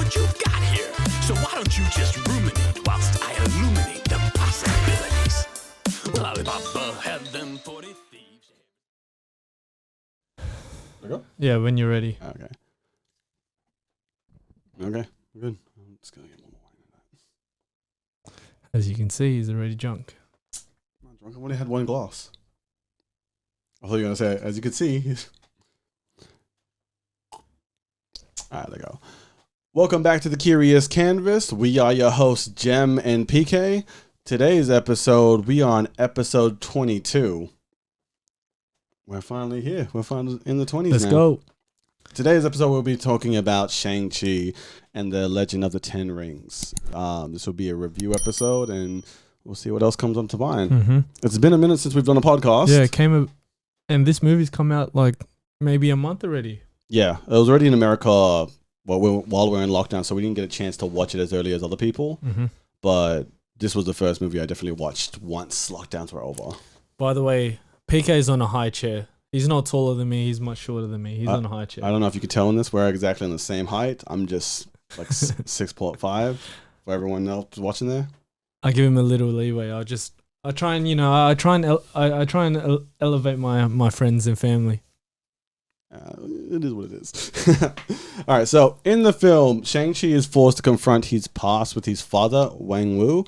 what you've got here. So why don't you just ruminate whilst I illuminate the possibilities? Well, Alibaba had them 40 thieves. Go? Yeah, when you're ready. Okay. Okay, good. I'm just gonna get one more wine in that. As you can see, he's already drunk. I'm not drunk. I've only had one glass. I thought you were gonna say, as you can see. All right, there you go. Welcome back to the Curious Canvas. We are your hosts, Jem and PK. Today's episode, we are on episode 22. We're finally here. We're finally in the 20s Let's now. go. Today's episode, we'll be talking about Shang-Chi and the Legend of the Ten Rings. This will be a review episode, and we'll see what else comes up to mind. Mm-hmm. It's been a minute since we've done a podcast. Yeah, it came and this movie's come out like maybe a month already. Yeah, it was already in America while we were in lockdown, so we didn't get a chance to watch it as early as other people. Mm-hmm. But this was the first movie I definitely watched once lockdowns were over. By the way, PK's on a high chair. He's not taller than me. He's much shorter than me. He's on a high chair. I don't know if you could tell in this, we're exactly on the same height. I'm just like 6.5 for everyone else watching there. I give him a little leeway. I try and elevate my friends and family. It is what it is. All right, so in the film, Shang-Chi is forced to confront his past with his father, Wang Wu,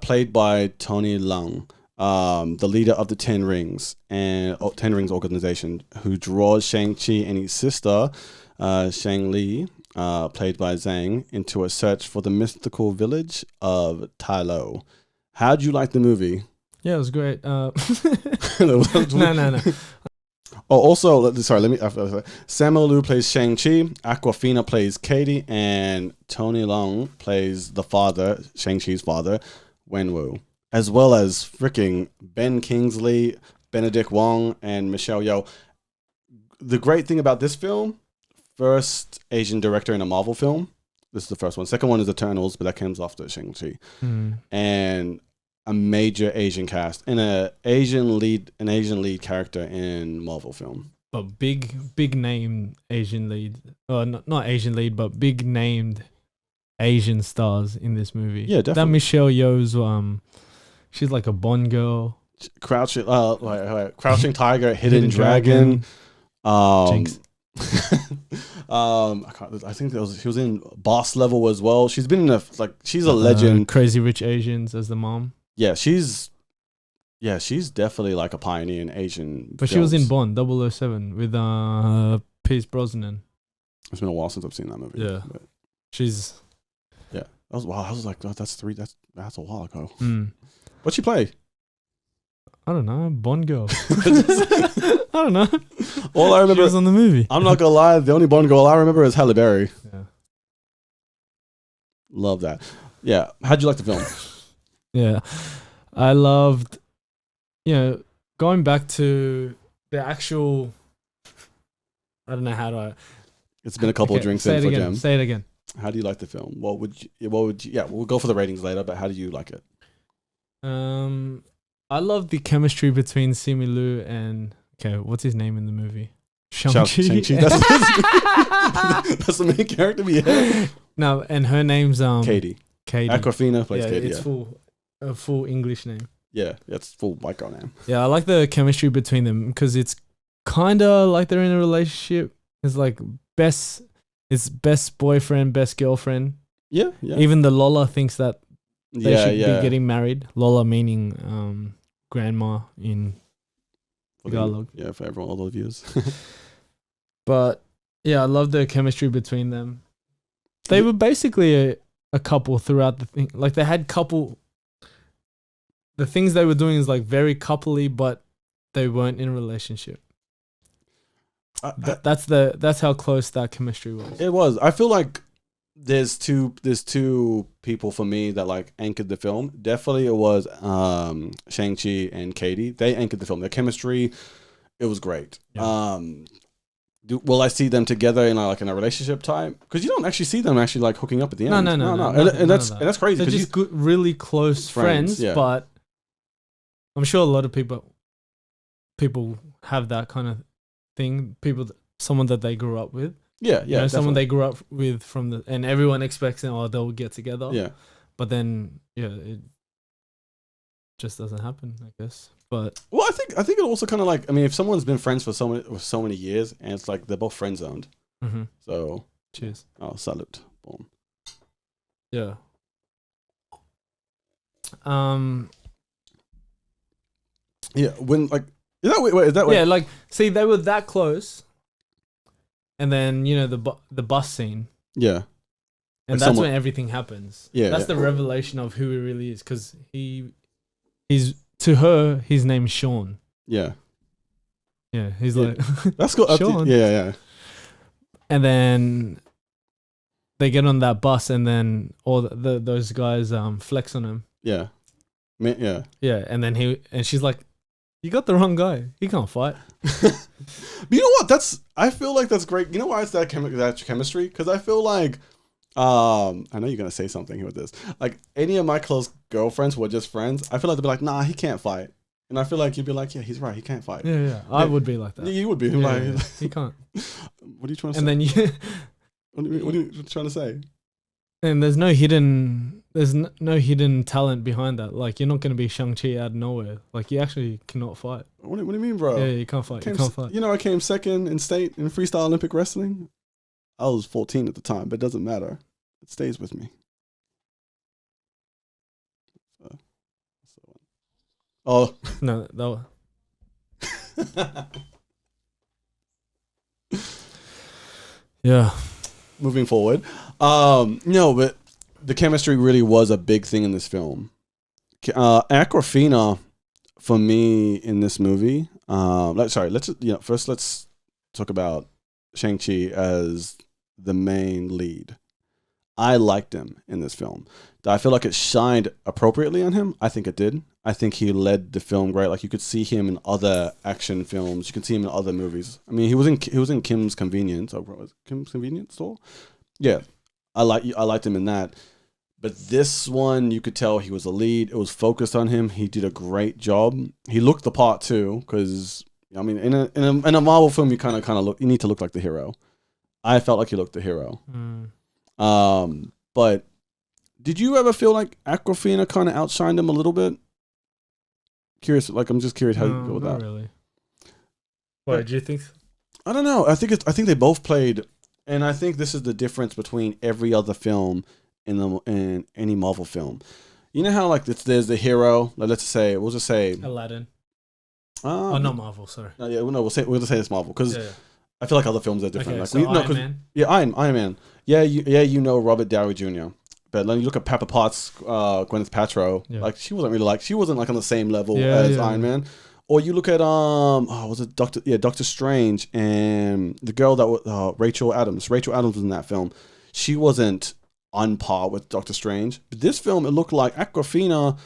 played by Tony Leung, the leader of the Ten Rings and Ten Rings organization, who draws Shang-Chi and his sister, Shang Li, played by Zhang, into a search for the mystical village of Tai Lo. How'd you like the movie? Yeah, it was great. No. Oh, also, let me. Samuel Liu plays Shang-Chi, Awkwafina plays Katie, and Tony Leung plays the father, Shang-Chi's father, Wenwu, as well as freaking Ben Kingsley, Benedict Wong, and Michelle Yeoh. The great thing about this film, first Asian director in a Marvel film. This is the first one. Second one is Eternals, but that comes after Shang-Chi. And a major Asian cast and an Asian lead character in Marvel film. But big name Asian lead, or not Asian lead, but big named Asian stars in this movie. Yeah, definitely. That Michelle Yeoh's she's like a Bond girl. Crouching Tiger, Hidden Dragon. Jinx. I think she was in Boss Level as well. She's been in she's a legend. Crazy Rich Asians as the mom. Yeah, she's definitely like a pioneer in Asian But films. she was in Bond 007 with Pierce Brosnan. It's been a while since I've seen that movie. Yeah. But She's I was like, oh, that's a while ago. Mm. What'd she play? I don't know, Bond girl. I don't know. All I remember She was on the movie. I'm not gonna lie, the only Bond girl I remember is Halle Berry. Yeah. Love that. Yeah. How'd you like the film? Yeah. I loved, going back to the actual, I don't know how to. It's been a couple of drinks in for Jem. Say it again. How do you like the film? What would you, yeah, we'll go for the ratings later, but how do you like it? I love the chemistry between Simu Liu and, what's his name in the movie? Shang-Chi. That's the main character we have. No, and her name's Katie. Awkwafina plays Katie. It's a full English name. Yeah, it's full white girl name. Yeah, I like the chemistry between them because it's kind of like they're in a relationship. It's like best boyfriend, best girlfriend. Yeah, yeah. Even the Lola thinks that they should be yeah. getting married. Lola meaning grandma in Tagalog. Yeah, for everyone, all the viewers. But yeah, I love the chemistry between them. They were basically a couple throughout the thing. Like they had couple. The things they were doing is like very coupley, but they weren't in a relationship. That's how close that chemistry was. It was. I feel like there's two people for me that like anchored the film. Definitely it was Shang-Chi and Katie. They anchored the film. Their chemistry, it was great. Yeah. Will I see them together in a relationship type? Because you don't actually see them actually like hooking up at the end. No. And that's crazy. They're just good, really close friends. Yeah. But I'm sure a lot of people have that kind of thing. Someone that they grew up with. Yeah, You know, someone definitely. they grew up with and everyone expects they'll get together. Yeah. But then, it just doesn't happen, I guess. But Well, I think it also kind of like, I mean, if someone's been friends for so many years, and it's like they're both friend zoned. So, cheers. oh, salute. Boom. Yeah. Yeah, when like, is that wait, is that Yeah, like, see, they were that close, and then the bus scene, Yeah. and Like that's someone- when everything happens. Yeah, that's yeah. the revelation of who he really is, because he's to her, his name's Sean. Yeah. Yeah, he's Yeah. like That's cool. Sean. Yeah. And then they get on that bus, and then all those guys flex on him. Yeah. Yeah. Yeah, and then she's like, "You got the wrong guy. He can't fight." But you know what? I feel like that's great. You know why it's that chemistry? Because I feel like, I know you're gonna say something here with this. Like any of my close girlfriends who are just friends, I feel like they'd be like, "Nah, he can't fight," and I feel like you'd be like, "Yeah, he's right. He can't fight." Yeah. I would be like that. Yeah, you would be Yeah, like, yeah, he can't. "What are you trying to say?" And then What are you trying to say? and there's no hidden talent behind that. Like, you're not gonna be Shang-Chi out of nowhere. Like, you actually cannot fight. What do you mean, bro? Yeah, you can't fight. You can't fight. You know, I came second in state in freestyle Olympic wrestling. I was 14 at the time, but it doesn't matter. It stays with me. Oh. No, that yeah. Moving forward. No, but the chemistry really was a big thing in this film. Aquafina, for me in this movie, first let's talk about Shang-Chi as the main lead. I liked him in this film. Did I feel like it shined appropriately on him? I think it did. I think he led the film great. Like, you could see him in other action films. You could see him in other movies. I mean, he was in Kim's Convenience. Kim's Convenience Store. Yeah, I liked him in that. But this one, you could tell he was a lead. It was focused on him. He did a great job. He looked the part too, because I mean, in a Marvel film, you kind of look. You need to look like the hero. I felt like he looked the hero. But did you ever feel like Aquafina kind of outshined him a little bit? Curious, like I'm just curious how you go with not that. really. What do you think? I don't know. I think they both played, and I think this is the difference between every other film in any Marvel film. You know how like there's the hero. Like, we'll just say Aladdin. Oh, not Marvel. Sorry. Yeah, we'll just say it's Marvel because I feel like other films are different. Okay, Like Iron Man. Yeah, Iron Man. You know Robert Downey Jr. But then you look at Pepper Potts, Gwyneth Paltrow. Yeah. Like she wasn't like on the same level as Iron Man. Or you look at was it Doctor Strange and the girl that was Rachel Adams. Rachel Adams was in that film. She wasn't on par with Doctor Strange. But this film, it looked like Aquafina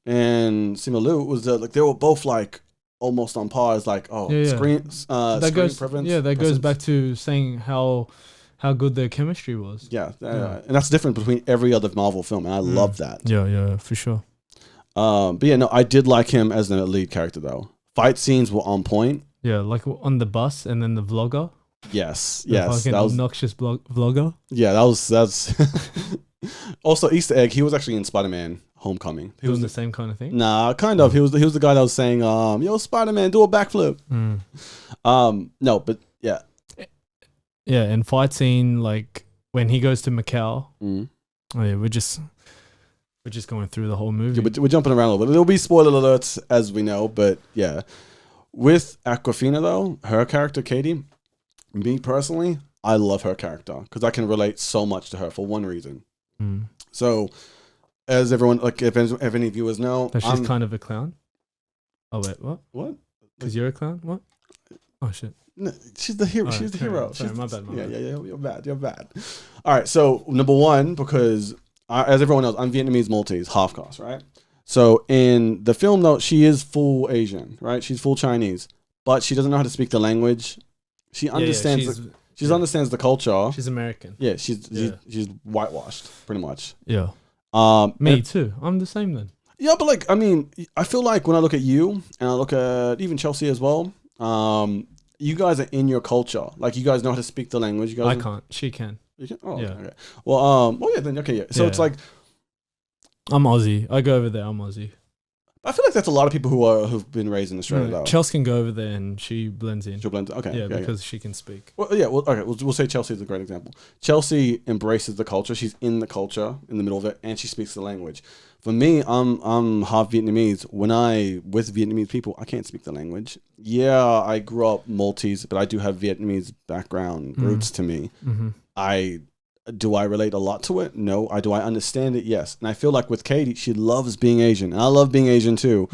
and Simu Liu was like they were both like almost on par as like screen that goes back to saying how good their chemistry was. Yeah. And that's different between every other Marvel film, and I love that. Yeah, for sure. But yeah, no, I did like him as the lead character though. Fight scenes were on point. Yeah, like on the bus, and then the vlogger. Yes, The fucking that was obnoxious vlogger. Yeah, that's also Easter egg. He was actually in Spider-Man: Homecoming. He Doing was the same kind of thing. Nah, kind of. He was the guy that was saying, "Yo, Spider-Man, do a backflip." No, but yeah. Yeah, and fight scene like when he goes to Macau. Oh yeah, we're just going through the whole movie. Yeah, but we're jumping around a little bit. There'll be spoiler alerts as we know, but yeah. With Aquafina though, her character Katie, me personally, I love her character because I can relate so much to her for one reason. So, as everyone, like if any viewers know, that she's kind of a clown. Oh wait, what? What? Because you're a clown? What? Oh shit. No, she's the hero. She's the hero. Sorry, my bad. Yeah. You're bad. All right. So number one, because as everyone knows, I'm Vietnamese Maltese, half caste, right? So in the film, though, she is full Asian, right? She's full Chinese, but she doesn't know how to speak the language. She understands. She understands the culture. She's American. Yeah, she's whitewashed, pretty much. Yeah. Me too. I'm the same then. Yeah, but like, I mean, I feel like when I look at you and I look at even Chelsea as well, you guys are in your culture. Like you guys know how to speak the language. You guys I can't. She can. You can? Oh, Yeah. okay. Well, yeah, then okay, yeah. So Yeah. it's like I'm Aussie. I go over there. I'm Aussie. I feel like that's a lot of people who've been raised in Australia though. Chelsea can go over there and she blends in. She'll blend. Okay, Yeah, okay, because she can speak. Well, yeah. Well, okay. We'll say Chelsea is a great example. Chelsea embraces the culture. She's in the culture, in the middle of it, and she speaks the language. For me, I'm half Vietnamese. When I with Vietnamese people, I can't speak the language. Yeah, I grew up Maltese, but I do have Vietnamese background roots to me. Mm-hmm. Do I relate a lot to it? No. Do I understand it? Yes. And I feel like with Katie, she loves being Asian, and I love being Asian too.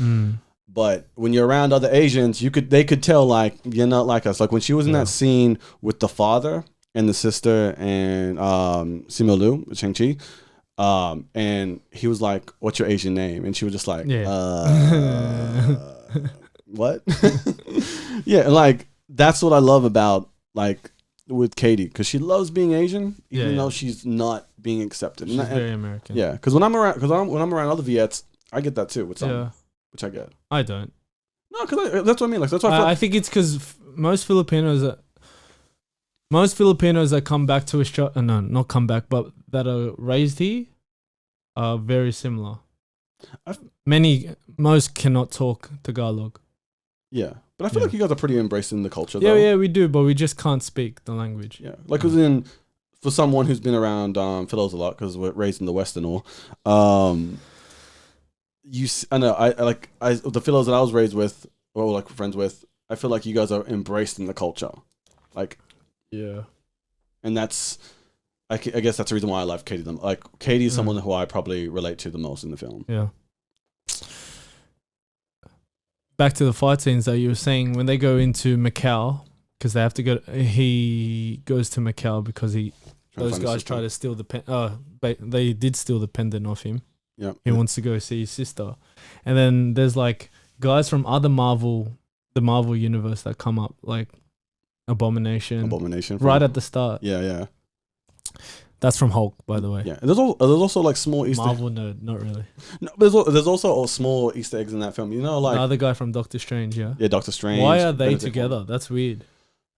But when you're around other Asians, they could tell like you're not like us. Like when she was in that scene with the father and the sister and Simu Liu, Shang-Chi, and he was like, "What's your Asian name?" And she was just like, "What?" Yeah, and like that's what I love about like with Katie, because she loves being Asian, even though she's not being accepted. She's very American. Yeah, because when I'm around other Viets, I get that too with some, which I get. I don't. No, because that's what I mean. Like that's why I think it's because most Filipinos that come back to Australia, no, not come back, but that are raised here, are very similar. Most cannot talk Tagalog. Yeah, but I feel like you guys are pretty embracing the culture. Though. Yeah, we do, but we just can't speak the language. Yeah, like for someone who's been around fellows a lot because we're raised in the West and all. I know the fellows that I was raised with or like friends with. I feel like you guys are embracing the culture, like and that's. I guess that's the reason why I love Katie. Like Katie is someone who I probably relate to the most in the film. Yeah. Back to the fight scenes that you were saying when they go into Macau, because they have to go. He goes to Macau because those guys try to steal the pen. They did steal the pendant off him. Yeah. He wants to go see his sister, and then there's like guys from the Marvel universe that come up, like Abomination, right at the start. Yeah. That's from Hulk, by the way. Yeah, there's also like small Easter. Marvel nerd, not really. No, there's also small Easter eggs in that film. You know, like the other guy from Doctor Strange. Yeah, Doctor Strange. Why are they Benedict together? Wong. That's weird.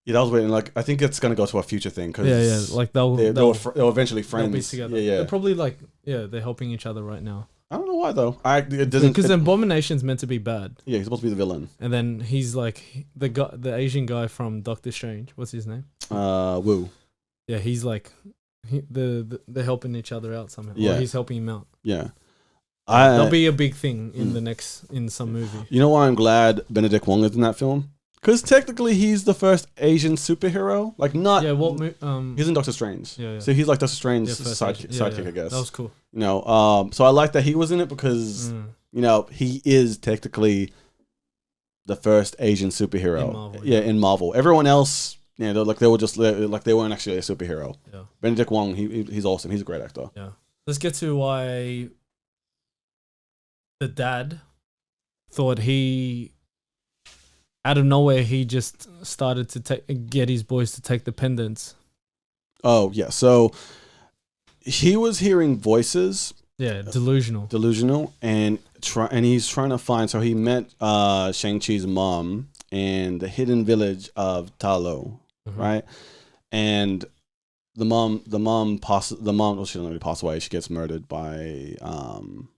Yeah, that was weird. And like I think it's gonna go to a future thing because like they'll eventually friends. They'll be together. Yeah. They're probably like they're helping each other right now. I don't know why though. It doesn't because Abomination's meant to be bad. Yeah, he's supposed to be the villain. And then he's like the Asian guy from Doctor Strange. What's his name? Wu. Yeah, he's like they're helping each other out somehow. Yeah, or he's helping him out. Yeah, that'll be a big thing in some movie. You know why I'm glad Benedict Wong is in that film? Because technically he's the first Asian superhero. Like not. Yeah. He's in Doctor Strange. Yeah. So he's like Doctor Strange's sidekick, I guess. That was cool. You know. So I like that he was in it because you know he is technically the first Asian superhero. In Marvel, in Marvel. Everyone else. Yeah, they weren't actually a superhero. Yeah. Benedict Wong, he's awesome. He's a great actor. Yeah. Let's get to why the dad thought out of nowhere he just started to get his boys to take the pendants. Oh yeah, so he was hearing voices. Yeah, delusional, and he's trying to find. So he met Shang-Chi's mom in the hidden village of Ta Lo. Right, and the mom, well, she doesn't really pass away. She gets murdered by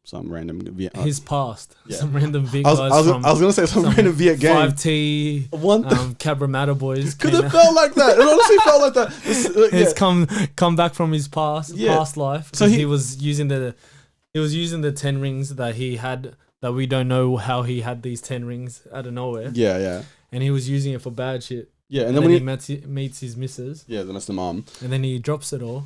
some random his past. Yeah. Some random Viet I guys was gonna say some random Viet gang. 5T Cabramatta boys. Because it felt like that. It honestly felt like that. He's come back from his past life. So he was using the 10 rings that he had that we don't know how he had these 10 rings out of nowhere. Yeah. And he was using it for bad shit. Yeah, and then when he meets his missus. Yeah, then that's the mom. And then he drops it all.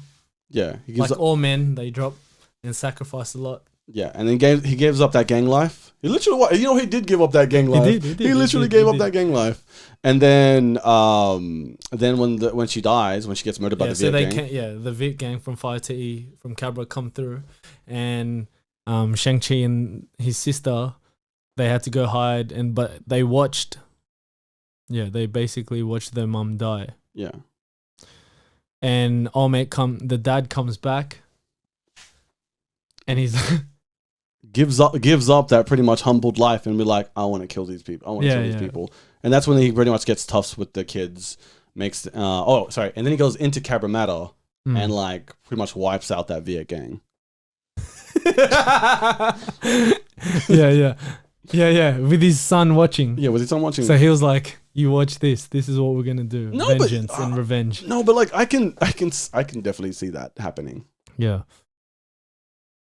Yeah. All men, they drop and sacrifice a lot. Yeah, and then he gives up that gang life. He literally, he did give up that gang life. He literally gave up that gang life. And then when she dies, when she gets murdered by the Viet gang. The Viet gang from 5T from Cabra come through, and Shang-Chi and his sister, they had to go hide, but they watched. Yeah, they basically watched their mum die. Yeah. And the dad comes back, and he's gives up that pretty much humbled life and be like, I want to kill these people. I want to kill these people. And that's when he pretty much gets tough with the kids. And then he goes into Cabramatta and like pretty much wipes out that Viet gang. Yeah. With his son watching. Yeah, with his son watching. So he was like, "You watch this. This is what we're gonna do. Vengeance and revenge." No, but like I can definitely see that happening. Yeah.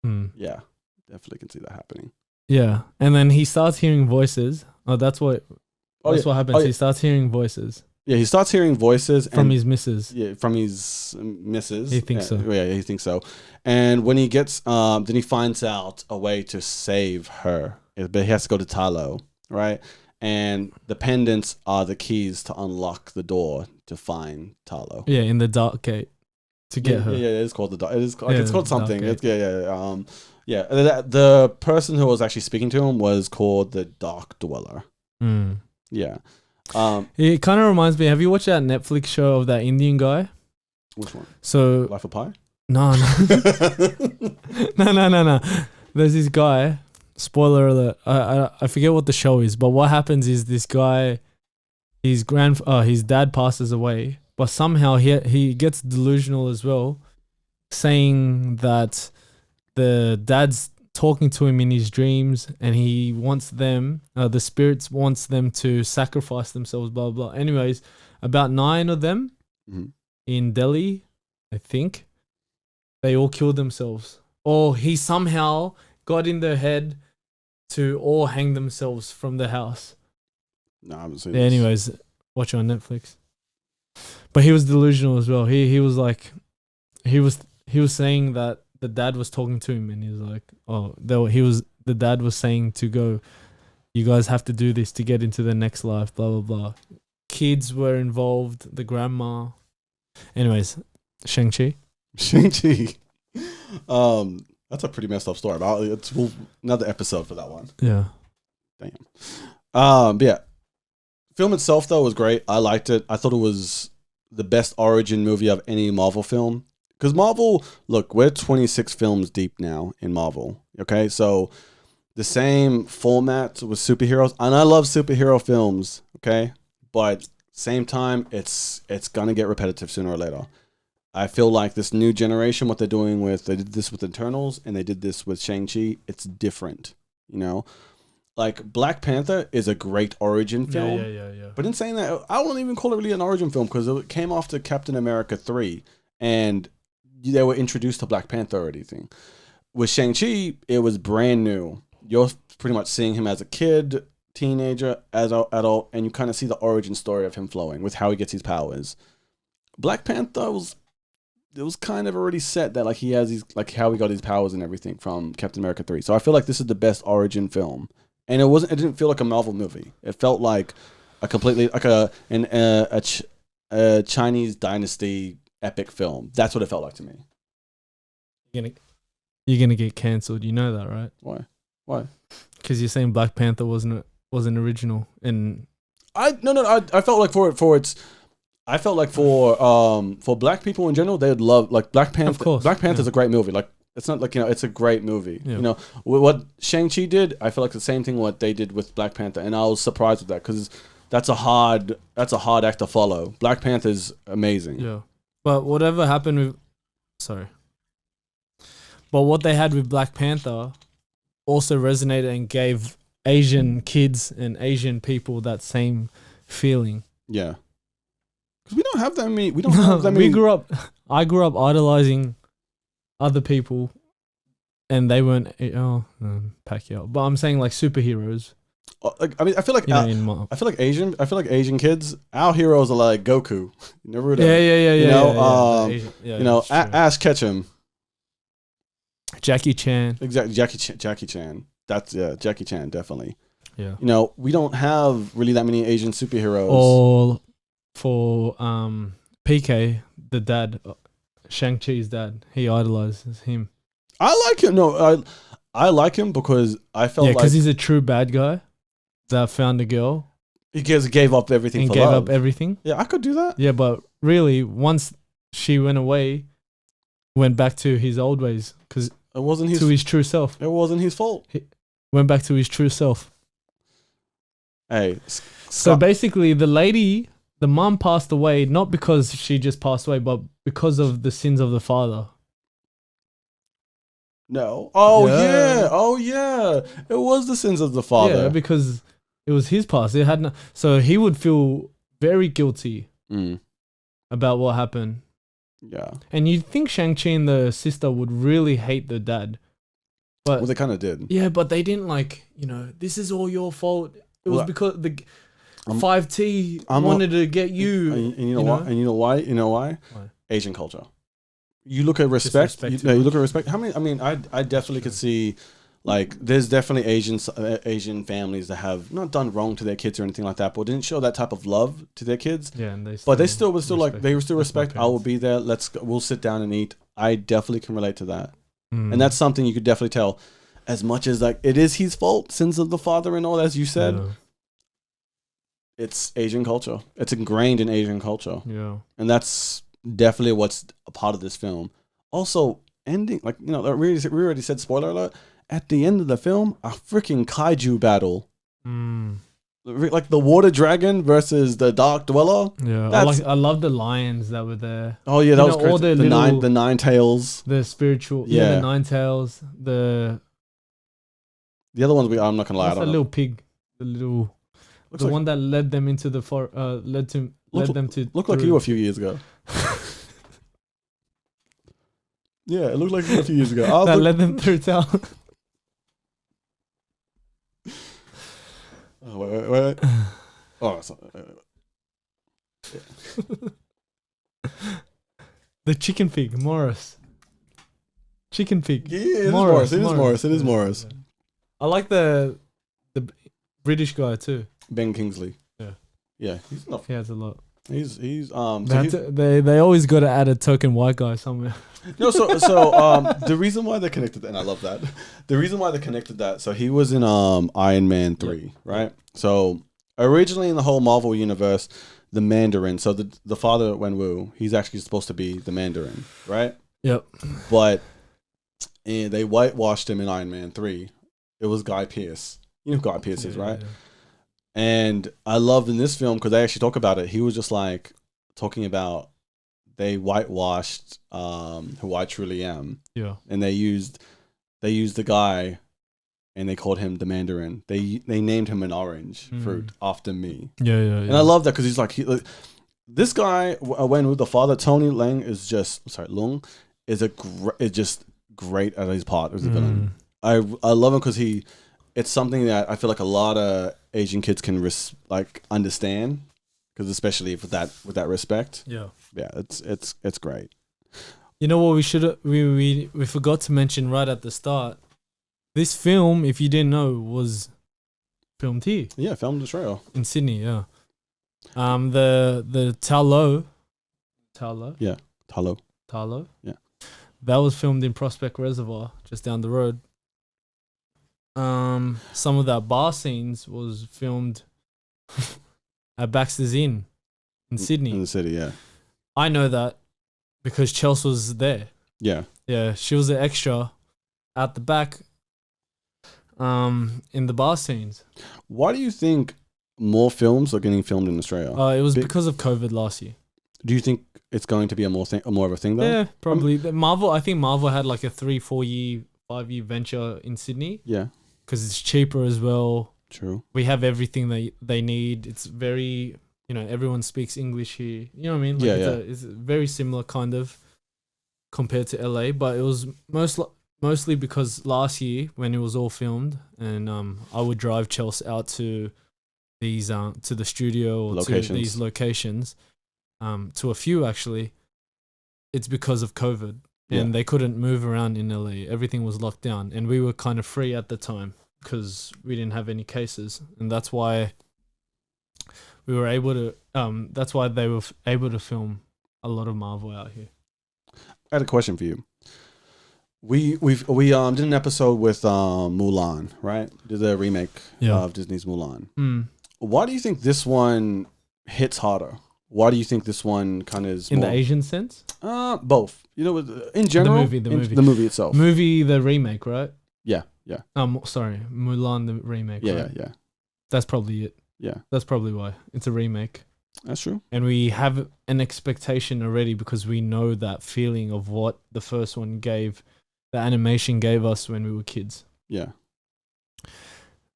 Yeah, definitely can see that happening. Yeah, and then he starts hearing voices. Oh, that's what happens. He starts hearing voices. Yeah, he starts hearing voices from his missus. Yeah, from his missus. He thinks so. Yeah, he thinks so. And when he gets, then he finds out a way to save her. But he has to go to Talo, right? And the pendants are the keys to unlock the door to find Talo. Yeah, in the dark gate to get her. Yeah, it is called the dark. It is like it's called something. The person who was actually speaking to him was called the Dark Dweller. Yeah. It kind of reminds me. Have you watched that Netflix show of that Indian guy? Which one? So Life of Pi? No. No. There's this guy. Spoiler alert. I forget what the show is, but what happens is this guy, his dad passes away, but somehow he gets delusional as well, saying that the dad's talking to him in his dreams and he wants them, the spirits wants them to sacrifice themselves, blah, blah, blah. Anyways, about 9 of them in Delhi, I think, they all killed themselves. Or he somehow got in their head to all hang themselves from the house. No, I haven't seen this. Anyways, watch it on Netflix. But he was delusional as well. He was like, he was saying that the dad was talking to him, and he was like, the dad was saying to go, you guys have to do this to get into the next life, blah, blah, blah. Kids were involved, the grandma. Anyways, Shang-Chi. That's a pretty messed up story. It's another episode for that one. Yeah. Damn. But yeah. Film itself though was great. I liked it. I thought it was the best origin movie of any Marvel film. Because Marvel, look, we're 26 films deep now in Marvel. Okay, so the same format with superheroes, and I love superhero films. Okay, but same time, it's gonna get repetitive sooner or later. I feel like this new generation, what they're doing they did this with Eternals and they did this with Shang-Chi, it's different, you know? Like, Black Panther is a great origin film. Yeah. But in saying that, I wouldn't even call it really an origin film because it came after Captain America 3 and they were introduced to Black Panther or anything. With Shang-Chi, it was brand new. You're pretty much seeing him as a kid, teenager, as an adult, and you kind of see the origin story of him flowing with how he gets his powers. Black Panther it was kind of already set that like he has these, like how he got his powers and everything from Captain America 3. So I feel like this is the best origin film. And it didn't feel like a Marvel movie. It felt like a completely like a Chinese dynasty epic film. That's what it felt like to me. You're gonna get cancelled. You know that, right? Why? Because you're saying Black Panther wasn't original, and I felt like I felt like for black people in general, they would love like Black Panther. Of course, Black Panther's a great movie. Like it's not like it's a great movie. Yeah. You know what Shang-Chi did. I feel like the same thing what they did with Black Panther, and I was surprised with that because that's a hard act to follow. Black Panther's amazing. Yeah, but whatever happened with, but what they had with Black Panther also resonated and gave Asian kids and Asian people that same feeling. Yeah. Because we don't have that many. We don't have that many. I grew up idolizing other people, and they weren't. Pacquiao. But I'm saying like superheroes. I feel like Asian kids. Our heroes are like Goku. Never. Ash Ketchum. Jackie Chan. Exactly, Jackie Chan. That's Jackie Chan definitely. Yeah. You know, we don't have really that many Asian superheroes. Or for PK, the dad, Shang-Chi's dad, he idolizes him. I like him. No, I like him because I felt like... because he's a true bad guy that found a girl. He gave up everything and for gave love. up everything. Yeah, I could do that. Yeah, but really, once she went away, went back to his old ways. Because It wasn't his. to his true self. It wasn't his fault. Went back to his true self. Hey, So basically, the mom passed away not because she just passed away, but because of the sins of the father. no. Oh Yeah. yeah. Oh yeah. It was the sins of the father. Yeah, because it was his past. It had no, so he would feel very guilty Mm, about what happened. yeah. And you'd think Shang-Chi and the sister would really hate the dad. But Well, they kind of did. yeah, but they didn't this is all your fault. It was Well, because the I'm- 5T I'm wanted to get you. And you know what? And you know why? You know why? Why? Asian culture. You look at respect. respect You too look at respect. How many? I mean, I definitely could see, like, there's definitely Asian families that have not done wrong to their kids or anything like that, but didn't show that type of love to their kids. Yeah, and But they still was still like they were still That's my respect. I will parents. be there. Let's go, we'll sit down and eat. I definitely can relate to that, Mm. and that's something you could definitely tell. As much as like it is his fault, sins of the father and all, as you said, it's Asian culture. It's ingrained in Asian culture. Yeah. And that's definitely what's a part of this film. Also, ending, like, we already said, spoiler alert, at the end of the film, a freaking kaiju battle. Mm. Like the water dragon versus the dark dweller. Yeah. That's- I love the lions that were there. Oh yeah, You that was know, all crazy. the little- The nine tails. The spiritual, Yeah. the nine tails, the The other ones I'm not gonna lie, I what's that don't know. little pig, Looks the like, one that led them into the led them to looked like through- you a few years ago. Yeah, it looked like you a few years ago. I was that look- led them through town. Oh, wait. Oh, The chicken pig, Morris. Chicken pig. yeah, it is Morris, Morris. It is Morris. It is Yeah, Morris. yeah. I like the British guy too. Ben Kingsley. Yeah. Yeah, he's not. He has a lot. He's so They always got to add a token white guy somewhere. no, so the reason why they connected that, and I love that. The reason why they connected that, so he was in Iron Man 3, right? So originally in the whole Marvel universe, the Mandarin, so the father Wenwu, he's actually supposed to be the Mandarin, right? Yep. But they whitewashed him in Iron Man 3. It was Guy Pearce. You know who Guy Pearce is, right? Yeah. And I loved in this film because they actually talk about it. He was just like talking about they whitewashed who I truly am, Yeah. and they used the guy, and they called him the Mandarin. They named him an orange fruit after me, Yeah. and I love that because he's like this guy when the father Tony Leung is Lung is just great at his part as a villain. I love him because it's something that I feel like a lot of Asian kids can understand, because especially with that respect. Yeah. Yeah, it's great. You know what we forgot to mention right at the start. This film, if you didn't know, was filmed here Yeah, filmed in Australia. in Sydney. Yeah. The Talo. Yeah, Talo. Yeah. That was filmed in Prospect Reservoir, just down the road. Some of that bar scenes was filmed at Baxter's Inn in Sydney. In the city, yeah. I know that because Chelsea was there. Yeah. Yeah, she was an extra at the back in the bar scenes. Why do you think more films are getting filmed in Australia? It was because of COVID last year. Do you think it's going to be more of a thing though? Yeah, probably. I think Marvel had like a 3-4 year 5-year venture in Sydney Yeah. because it's cheaper as well. True. We have everything they need. It's very, everyone speaks English here. You know what I mean? Yeah, It's very similar kind of compared to LA, but it was mostly because last year when it was all filmed, and I would drive Chelsea out to these to the studio or to these locations, to a few actually. It's because of COVID, and they couldn't move around in LA. Everything was locked down, and we were kind of free at the time because we didn't have any cases, and that's why we were able to. That's why they were able to film a lot of Marvel out here. I had a question for you. We did an episode with Mulan, right? Did a remake of Disney's Mulan. Why do you think this one hits harder? Why do you think this one kind of is In more, the Asian sense? both? You know, in general, The movie. the movie itself. The remake, right? Yeah. Sorry, Mulan the remake. Yeah, right? yeah. That's probably it. Yeah. That's probably why it's a remake. That's true. And we have an expectation already because we know that feeling of what the first one gave, the animation gave us when we were kids. Yeah.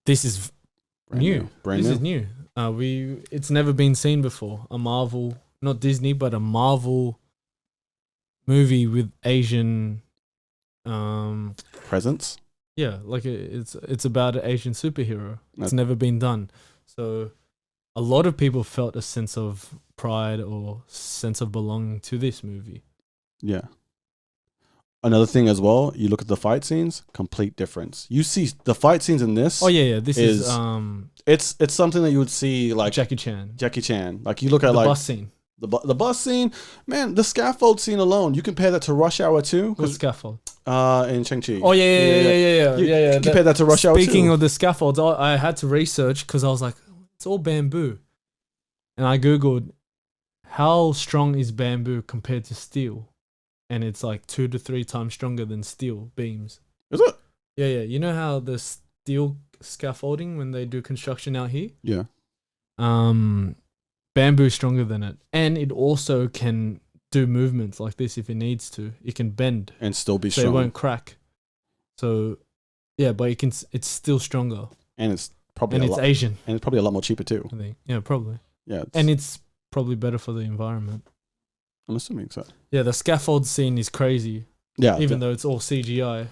This is Brand new. Brand This new. is new. It's never been seen before. A Marvel, not Disney, but a Marvel movie with Asian. Presence. Yeah, like it's about an Asian superhero. It's No. never been done. So a lot of people felt a sense of pride or sense of belonging to this movie. Yeah. Another thing as well, you look at the fight scenes, complete difference. You see the fight scenes in this. Oh yeah. This is It's something that you would see like Jackie Chan. Like you look at The like bus scene. the bus scene, man. The scaffold scene alone, you compare that to Rush Hour 2. What scaffold? In Shang-Chi. Oh yeah. You compare that to Rush Hour 2. Speaking of the scaffolds, I had to research because I was like, it's all bamboo, and I googled how strong is bamboo compared to steel, and it's like 2 to 3 times stronger than steel beams. Is it? Yeah. You know how the steel scaffolding when they do construction out here? Yeah. Bamboo is stronger than it, and it also can do movements like this if it needs to. It can bend, And still be so strong. it won't crack. So, yeah, but it's still stronger, And it's probably and a it's lot. Asian. And it's probably a lot more cheaper too. I think, yeah, probably, Yeah. and it's probably better for the environment. I'm assuming so. Yeah, the scaffold scene is crazy, Yeah. even though it's all CGI,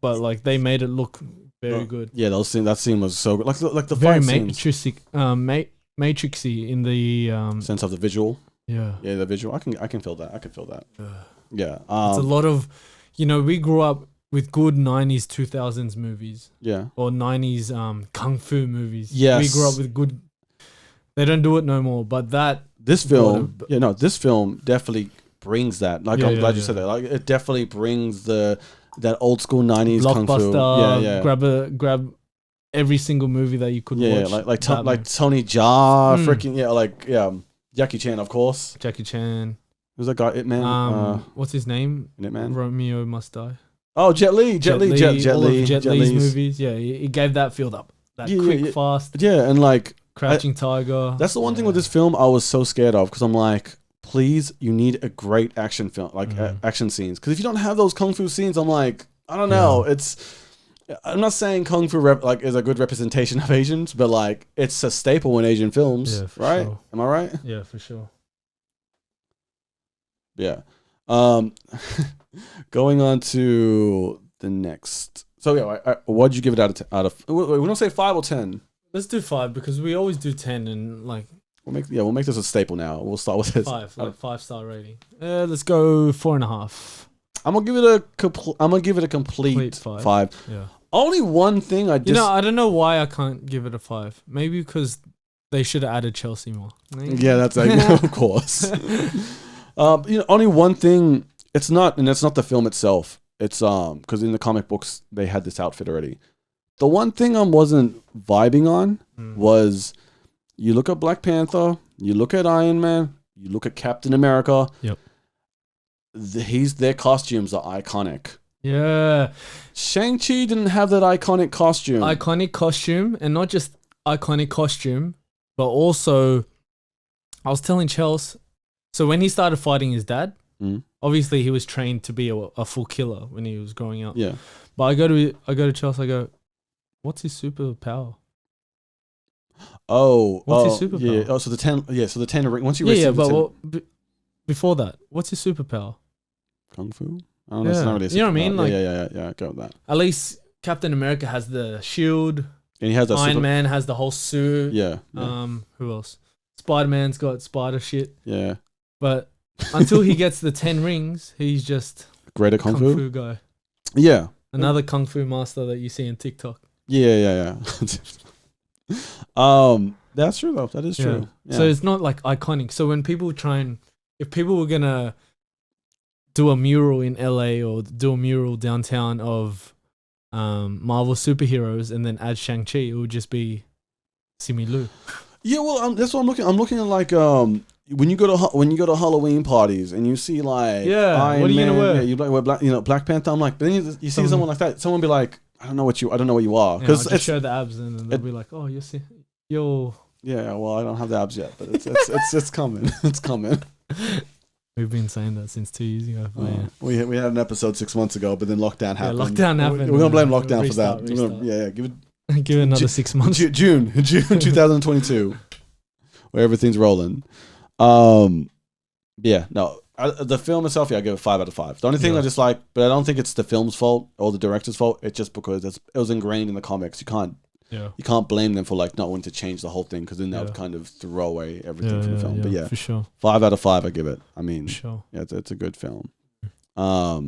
but like they made it look very good. Yeah, that scene was so good. Like the Very fight scenes. matrixy in the Sense of the visual. yeah. Yeah, the visual. I can feel that. I can feel that. Yeah. It's a lot of, we grew up with good 90s, 2000s movies Yeah. or 90s kung fu movies. Yes. We grew up with good. They don't do it no more, but This film, this film definitely brings that. Like, I'm glad you said that. Like, it definitely brings that old school 90s kung fu. blockbuster. Yeah. Grab every single movie that you could watch. like that like movie. Tony Jaa, Mm. Jackie Chan, of course. Jackie Chan. Who's that guy? Ip Man. What's his name? Ip Man. Romeo Must Die. Oh, Jet Li. All of Jet Li's movies. Yeah, he gave that feel up. That quick, fast, Yeah, and like Crouching Tiger. that's the one thing with this film I was so scared of because I'm like, please, you need a great action film, like action scenes. Because if you don't have those kung fu scenes, I'm like, I don't know. I'm not saying kung fu is a good representation of Asians, but like it's a staple in Asian films, right? Sure. Am I right? Yeah, for sure. Yeah. Going on to the next. So yeah, what'd you give it out of? We don't say 5 or 10. Let's do 5 because we always do 10 and like We'll make this a staple now. We'll start with this. 5, like 5-star rating. Let's go 4.5. I'm gonna give it a complete 5. Yeah. Only one thing I I don't know why I can't give it a 5. Maybe because they should have added Chelsea more. Yeah, that's of course. Only one thing. It's not the film itself. It's because in the comic books they had this outfit already. The one thing I wasn't vibing on was you look at Black Panther, you look at Iron Man, you look at Captain America. Yep. Their costumes are iconic. Yeah. Shang-Chi didn't have that iconic costume. Iconic costume, and not just iconic costume, but also, I was telling Chels, so when he started fighting his dad, obviously he was trained to be a full killer when he was growing up. Yeah. But I go to Chels, I go, what's his superpower? Oh, what's his superpower? Yeah. Oh, so the 10. Yeah. So the 10 ring. Once you receive before that, what's his superpower? Kung fu. I don't know. It's not really a you know what I mean? Like, yeah. Go with that. At least Captain America has the shield. And he has that. Iron Man has the whole suit. Yeah. Who else? Spider-Man's got spider shit. Yeah. But until he gets the 10 rings, he's just greater kung fu guy. Yeah. Another kung fu master that you see in TikTok. Yeah. That's true though. That is true. Yeah. So it's not like iconic. So when people if people were gonna do a mural in LA or do a mural downtown of Marvel superheroes and then add Shang-Chi, it would just be Simu Liu. Yeah, well, that's what I'm looking. I'm looking at like when you go to Halloween parties and you see like Iron what are you gonna Man, wear? Yeah, you like wear black, Black Panther. I'm like, but then you see someone like that, someone be like, I don't know what you are, Because because show the abs and then they'll be like, oh, you're. yeah. Well, I don't have the abs yet, but it's coming. It's coming. We've been saying that since 2 years ago. But yeah. We had an episode 6 months ago, but then lockdown happened. Lockdown happened. We're gonna blame lockdown Restart, for that. restart. Yeah, give it Give it another 6 months. June 2022, where everything's rolling. Yeah, no. The film itself, I give it 5 out of 5. The only thing I dislike, but I don't think it's the film's fault or the director's fault. It's just because it was ingrained in the comics. You can't blame them for like not wanting to change the whole thing, because then that would kind of throw away everything from the film. But for sure. 5 out of 5, I give it. I mean, For sure. yeah, it's a good film. But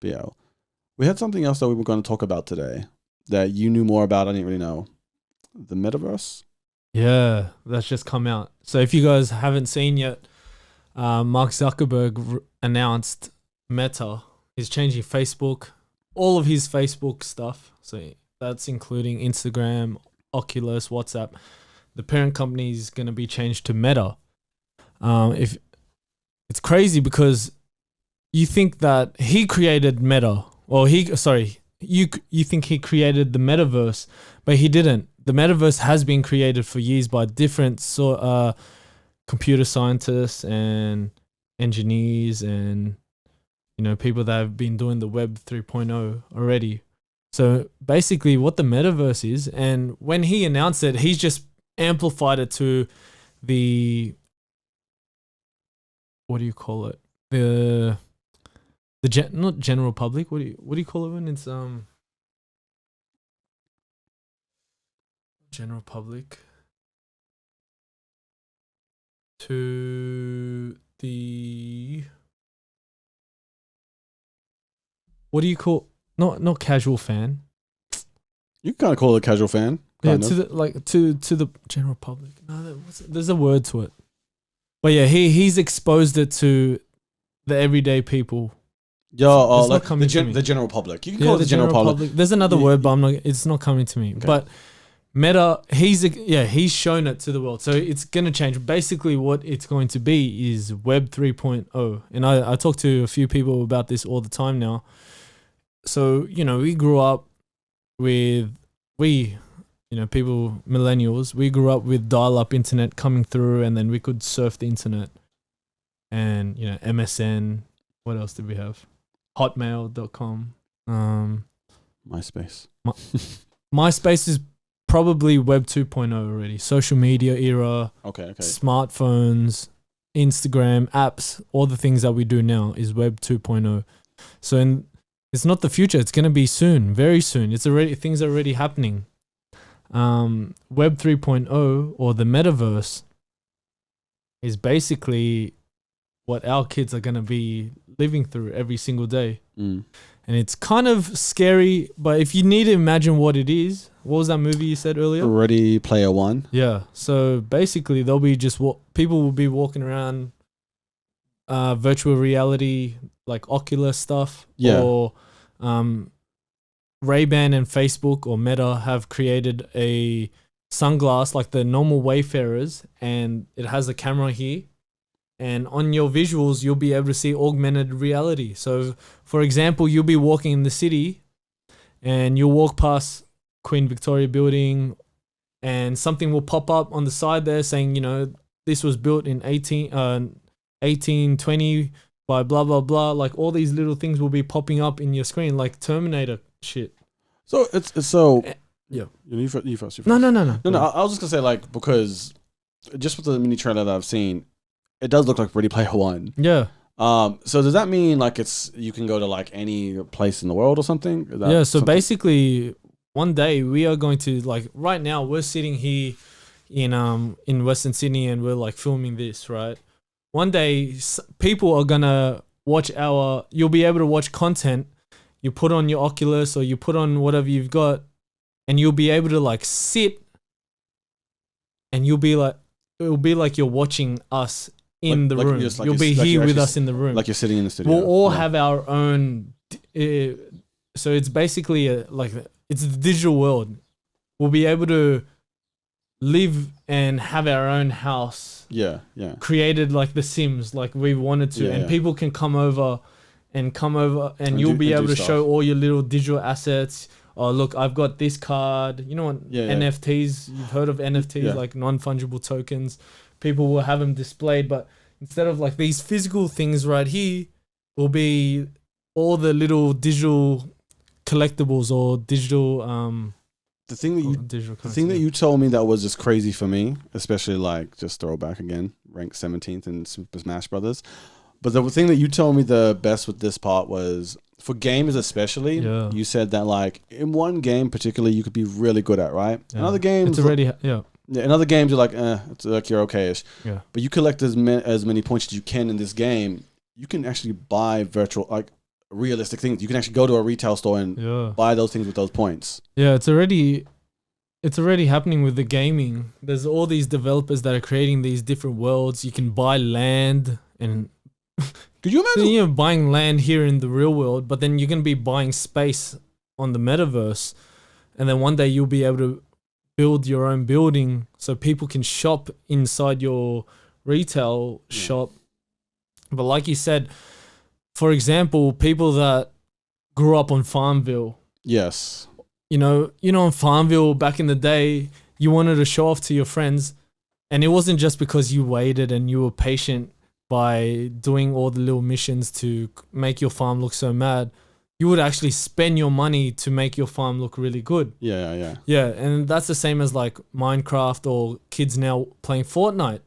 yeah, we had something else that we were going to talk about today that you knew more about. I didn't really know. The Metaverse. Yeah, that's just come out. So if you guys haven't seen yet, Mark Zuckerberg announced Meta is changing Facebook, all of his Facebook stuff. So that's including Instagram, Oculus, WhatsApp. The parent company is going to be changed to Meta. If it's crazy because you think that he created Meta, or you think he created the Metaverse, but he didn't. The Metaverse has been created for years by different computer scientists and engineers and people that have been doing the Web 3.0 already. So basically what the Metaverse is, and when he announced it, he's just amplified it to the, what do you call it? Not general public. What do you call it when it's general public? To the, what do you call, not casual fan? You can kind of call it a casual fan. Yeah, to the general public. No, there's a word to it. But yeah, he's exposed it to the everyday people. Like the general public. You can call it the general public. There's another word, but it's not coming to me. Okay. But Meta, he's shown it to the world. So it's going to change. Basically what it's going to be is Web 3.0. And I talk to a few people about this all the time now. So, we grew up with, people, millennials, we grew up with dial-up internet coming through, and then we could surf the internet. And, MSN, what else did we have? Hotmail.com. MySpace. MySpace is probably Web 2.0 already. Social media era. Okay. Smartphones, Instagram, apps, all the things that we do now is Web 2.0. So it's not the future. It's going to be soon, very soon. Things are already happening. Web 3.0 or the Metaverse is basically what our kids are going to be living through every single day. And it's kind of scary, but if you need to imagine what it is, what was that movie you said earlier? Ready Player One. Yeah. So basically, they'll be people will be walking around virtual reality, like Oculus stuff. Yeah. Or Ray-Ban and Facebook or Meta have created a sunglass like the normal Wayfarers, and it has a camera here. And on your visuals, you'll be able to see augmented reality. So, for example, you'll be walking in the city and you'll walk past Queen Victoria Building and something will pop up on the side there saying, this was built in 1820 by blah, blah, blah. Like all these little things will be popping up in your screen like Terminator shit. So, yeah. You first. No. No, I was just going to say, like, because just with the mini trailer that I've seen, it does look like Ready Player One. Yeah. So does that mean like you can go to like any place in the world or something? Yeah. So basically, one day we are going to, like, right now we're sitting here in Western Sydney and we're like filming this, right? One day people are gonna watch you'll be able to watch content. You put on your Oculus or you put on whatever you've got, and you'll be able to like sit, and it'll be like you're watching us in the room. You'll be here with us in the room. Like you're sitting in the studio. We'll all have our own. So it's basically it's the digital world. We'll be able to live and have our own house. Yeah, yeah. Created like The Sims, like we wanted to, and people can come over, and you'll be able to show all your little digital assets. Oh, look, I've got this card. You know what? NFTs. You've heard of NFTs, like non-fungible tokens. People will have them displayed, but instead of like these physical things right here, will be all the little digital collectibles or digital the thing that you told me that was just crazy for me, especially like just throwback again, ranked 17th in Super Smash Brothers. But the thing that you told me the best with this part was for gamers especially. Yeah. You said that like in one game particularly you could be really good at, right? Yeah. In other games, it's already in other games you're like, it's like you're okay-ish. Yeah. But you collect as many points as you can in this game. You can actually buy virtual like realistic things. You can actually go to a retail store and buy those things with those points. Yeah, it's already happening with the gaming. There's all these developers that are creating these different worlds. You can buy land and could you imagine you're buying land here in the real world, but then you're gonna be buying space on the metaverse, and then one day you'll be able to build your own building so people can shop inside your retail shop. But like you said, for example, people that grew up on Farmville. Yes. You know, in Farmville back in the day, you wanted to show off to your friends, and it wasn't just because you waited and you were patient by doing all the little missions to make your farm look so mad. You would actually spend your money to make your farm look really good. Yeah. Yeah, and that's the same as like Minecraft or kids now playing Fortnite.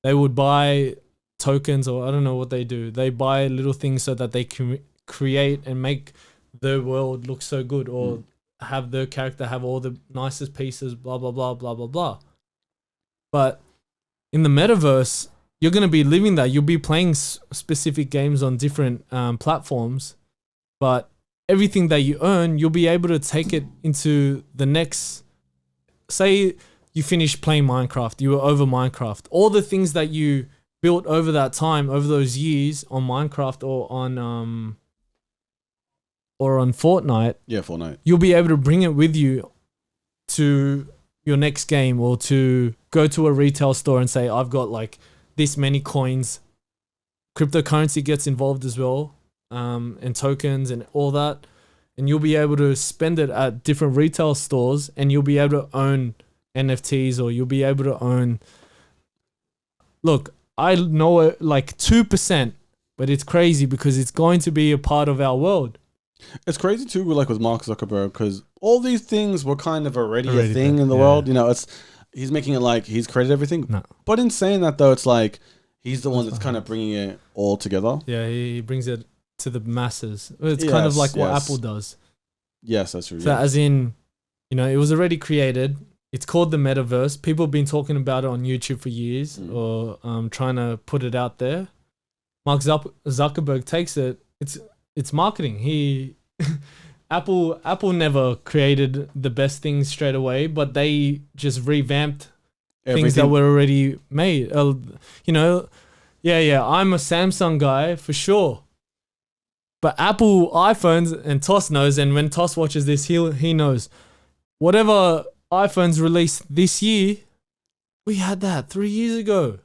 They would buy tokens, or I don't know what they do. They buy little things so that they can create and make their world look so good, or have their character have all the nicest pieces, blah, blah, blah, blah, blah, blah. But in the metaverse, you're going to be living that. You'll be playing specific games on different platforms, but everything that you earn, you'll be able to take it into the next. Say you finish playing Minecraft, you were over Minecraft. All the things that you built over that time, over those years on Minecraft or on Fortnite. Yeah, Fortnite. You'll be able to bring it with you to your next game, or to go to a retail store and say, I've got like this many coins. Cryptocurrency gets involved as well, and tokens and all that. And you'll be able to spend it at different retail stores, and you'll be able to own NFTs, or you'll be able to own. Look, I know it like 2%, but it's crazy because it's going to be a part of our world. It's crazy too, like with Mark Zuckerberg, because all these things were kind of already a thing in the world. You know, he's making it like he's created everything. No. But in saying that though, it's like he's the one that's kind of bringing it all together. Yeah, he brings it to the masses. It's kind of like what Apple does. Yes, that's true. So as in, you know, it was already created. It's called the Metaverse. People have been talking about it on YouTube for years, or trying to put it out there. Mark Zuckerberg takes it. It's marketing. Apple never created the best things straight away, but they just revamped things that were already made. You know, I'm a Samsung guy for sure. But Apple iPhones, and Toss knows, and when Toss watches this, he knows. Whatever iPhones released this year, we had that 3 years ago.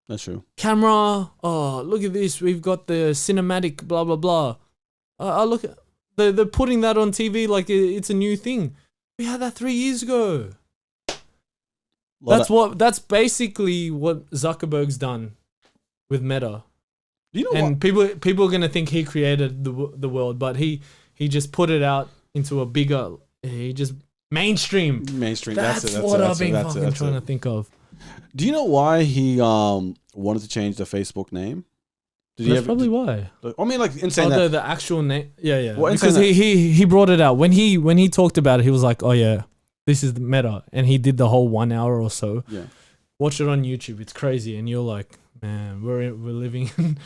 That's true. Camera, oh, look at this. We've got the cinematic, blah, blah, blah. Look, they're putting that on TV like it's a new thing. We had that 3 years ago. That's basically what Zuckerberg's done with Meta. You know and what? people are gonna think he created the world, but he just put it out into a bigger. He just mainstream. That's what I've been fucking trying to think of. Do you know why he wanted to change the Facebook name? That's probably why. I mean, like in saying that the actual name, yeah. Well, because he brought it out when he talked about it. He was like, "Oh yeah, this is the Meta," and he did the whole 1 hour or so. Yeah, watch it on YouTube. It's crazy, and you're like, man, we're living in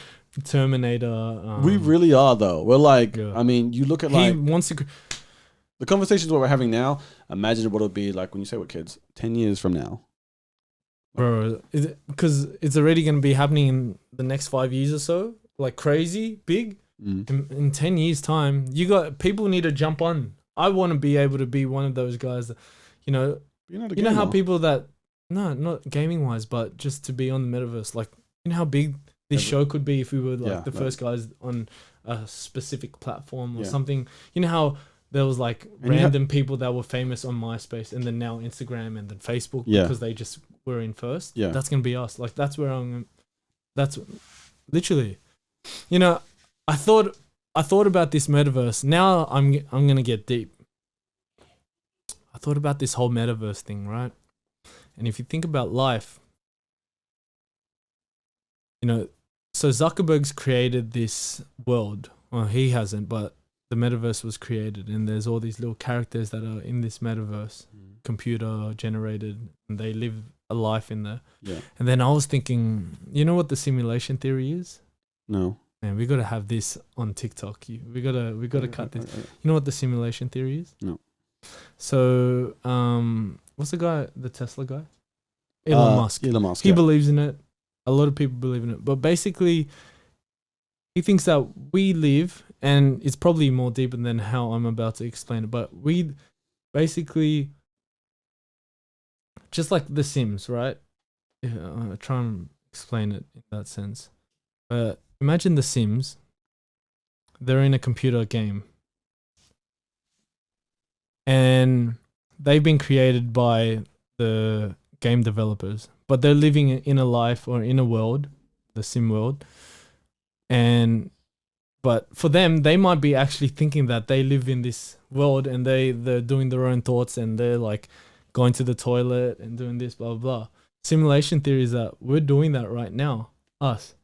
Terminator. We really are, though. We're like, I mean, you look at like the conversations what we're having now. Imagine what it'll be like when you say with kids 10 years from now. Bro, because it's already going to be happening in the next 5 years or so, like crazy, big. In 10 years' time, people need to jump on. I want to be able to be one of those guys that, you know how people that No, not gaming wise, but just to be on the metaverse. Like, you know how big this show could be if we were like the first guys on a specific platform or something. You know how there was like random people that were famous on MySpace and then now Instagram and then Facebook because they just were in first. Yeah, that's gonna be us. Like that's where that's literally. You know, I thought about this metaverse. Now I'm gonna get deep. I thought about this whole metaverse thing, right? And if you think about life, you know, so Zuckerberg's created this world. Well, he hasn't, but the metaverse was created, and there's all these little characters that are in this metaverse, computer generated, and they live a life in there. Yeah. And then I was thinking, you know what the simulation theory is? No. Man, we gotta have this on TikTok. We gotta cut this. You know what the simulation theory is? No. So, what's the guy, the Tesla guy? Elon Musk. Elon Musk. He believes in it. A lot of people believe in it. But basically, he thinks that we live, and it's probably more deeper than how I'm about to explain it, but we basically, just like The Sims, right? I'll try and explain it in that sense. Imagine The Sims. They're in a computer game. And they've been created by the game developers, but they're living in a life or in a world, the sim world. But for them, they might be actually thinking that they live in this world and they're doing their own thoughts and they're like going to the toilet and doing this, blah, blah, blah. Simulation theory is that we're doing that right now, us.